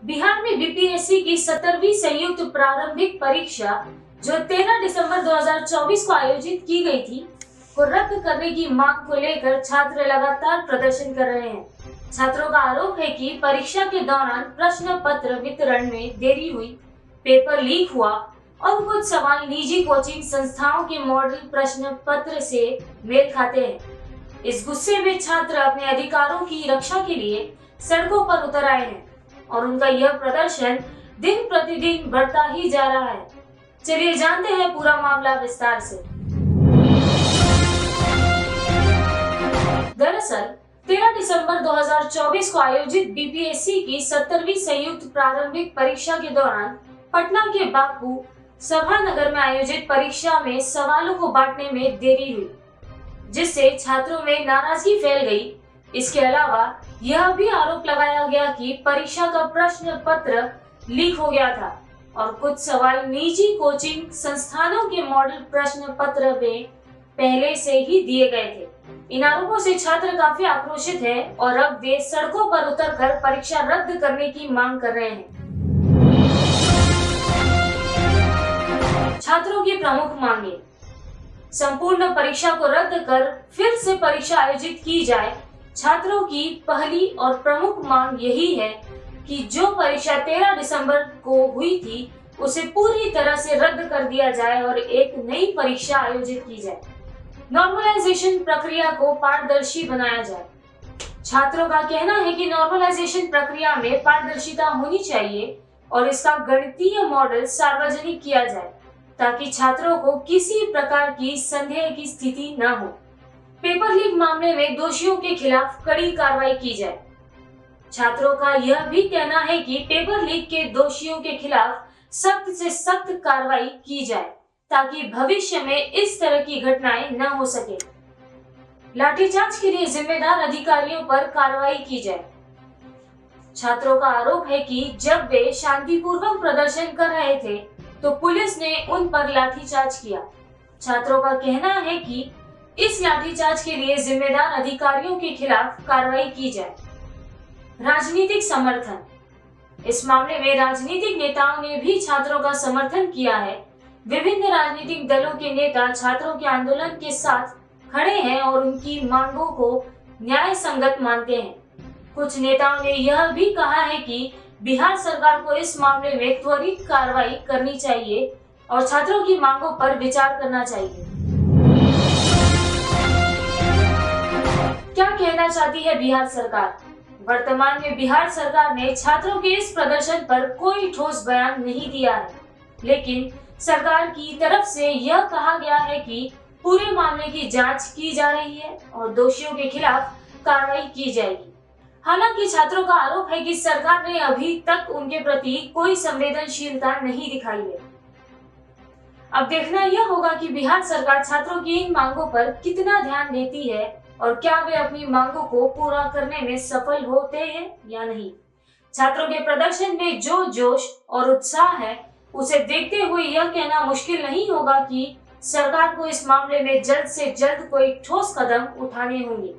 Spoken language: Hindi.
बिहार में बीपीएससी की 17वीं संयुक्त प्रारंभिक परीक्षा जो 13 दिसंबर 2024 को आयोजित की गई थी को रद्द करने की मांग को लेकर छात्र लगातार प्रदर्शन कर रहे हैं। छात्रों का आरोप है कि परीक्षा के दौरान प्रश्न पत्र वितरण में देरी हुई, पेपर लीक हुआ और कुछ सवाल निजी कोचिंग संस्थाओं के मॉडल प्रश्न पत्र से मेल खाते हैं। इस गुस्से में छात्र अपने अधिकारों की रक्षा के लिए सड़कों पर उतर आए हैं और उनका यह प्रदर्शन दिन प्रतिदिन बढ़ता ही जा रहा है। चलिए जानते हैं पूरा मामला विस्तार से। दरअसल 13 दिसंबर 2024 को आयोजित बीपीएससी की 17वीं संयुक्त प्रारंभिक परीक्षा के दौरान पटना के बापू सभा नगर में आयोजित परीक्षा में सवालों को बांटने में देरी हुई, जिससे छात्रों में नाराजगी फैल गई। इसके अलावा यह भी आरोप लगाया गया कि परीक्षा का प्रश्न पत्र लीक हो गया था और कुछ सवाल निजी कोचिंग संस्थानों के मॉडल प्रश्न पत्र में पहले से ही दिए गए थे। इन आरोपों से छात्र काफी आक्रोशित हैं और अब वे सड़कों पर उतरकर परीक्षा रद्द करने की मांग कर रहे हैं। छात्रों की प्रमुख मांगे: संपूर्ण परीक्षा को रद्द कर फिर से परीक्षा आयोजित की जाए। छात्रों की पहली और प्रमुख मांग यही है कि जो परीक्षा 13 दिसंबर को हुई थी उसे पूरी तरह से रद्द कर दिया जाए और एक नई परीक्षा आयोजित की जाए। नॉर्मलाइजेशन प्रक्रिया को पारदर्शी बनाया जाए। छात्रों का कहना है कि नॉर्मलाइजेशन प्रक्रिया में पारदर्शिता होनी चाहिए और इसका गणितीय मॉडल सार्वजनिक किया जाए ताकि छात्रों को किसी प्रकार की संदेह की स्थिति न हो। पेपर लीक मामले में दोषियों के खिलाफ कड़ी कार्रवाई की जाए। छात्रों का यह भी कहना है कि पेपर लीक के दोषियों के खिलाफ सख्त से सख्त कार्रवाई की जाए ताकि भविष्य में इस तरह की घटनाएं न हो सके। लाठीचार्ज के लिए जिम्मेदार अधिकारियों पर कार्रवाई की जाए। छात्रों का आरोप है कि जब वे शांतिपूर्वक प्रदर्शन कर रहे थे तो पुलिस ने उन पर लाठीचार्ज किया। छात्रों का कहना है कि इस लाठीचार्ज के लिए जिम्मेदार अधिकारियों के खिलाफ कार्रवाई की जाए। राजनीतिक समर्थन: इस मामले में राजनीतिक नेताओं ने भी छात्रों का समर्थन किया है। विभिन्न राजनीतिक दलों के नेता छात्रों के आंदोलन के साथ खड़े हैं और उनकी मांगों को न्याय संगत मानते हैं। कुछ नेताओं ने यह भी कहा है कि बिहार सरकार को इस मामले में त्वरित कार्रवाई करनी चाहिए और छात्रों की मांगों पर विचार करना चाहिए। क्या कहना चाहती है बिहार सरकार? वर्तमान में बिहार सरकार ने छात्रों के इस प्रदर्शन पर कोई ठोस बयान नहीं दिया है, लेकिन सरकार की तरफ से यह कहा गया है कि पूरे मामले की जांच की जा रही है और दोषियों के खिलाफ कार्रवाई की जाएगी। हालांकि छात्रों का आरोप है कि सरकार ने अभी तक उनके प्रति कोई संवेदनशीलता नहीं दिखाई है। अब देखना यह होगा कि बिहार सरकार छात्रों की इन मांगों पर कितना ध्यान देती है और क्या वे अपनी मांगों को पूरा करने में सफल होते हैं या नहीं। छात्रों के प्रदर्शन में जो जोश और उत्साह है उसे देखते हुए यह कहना मुश्किल नहीं होगा कि सरकार को इस मामले में जल्द से जल्द कोई ठोस कदम उठाने होंगे।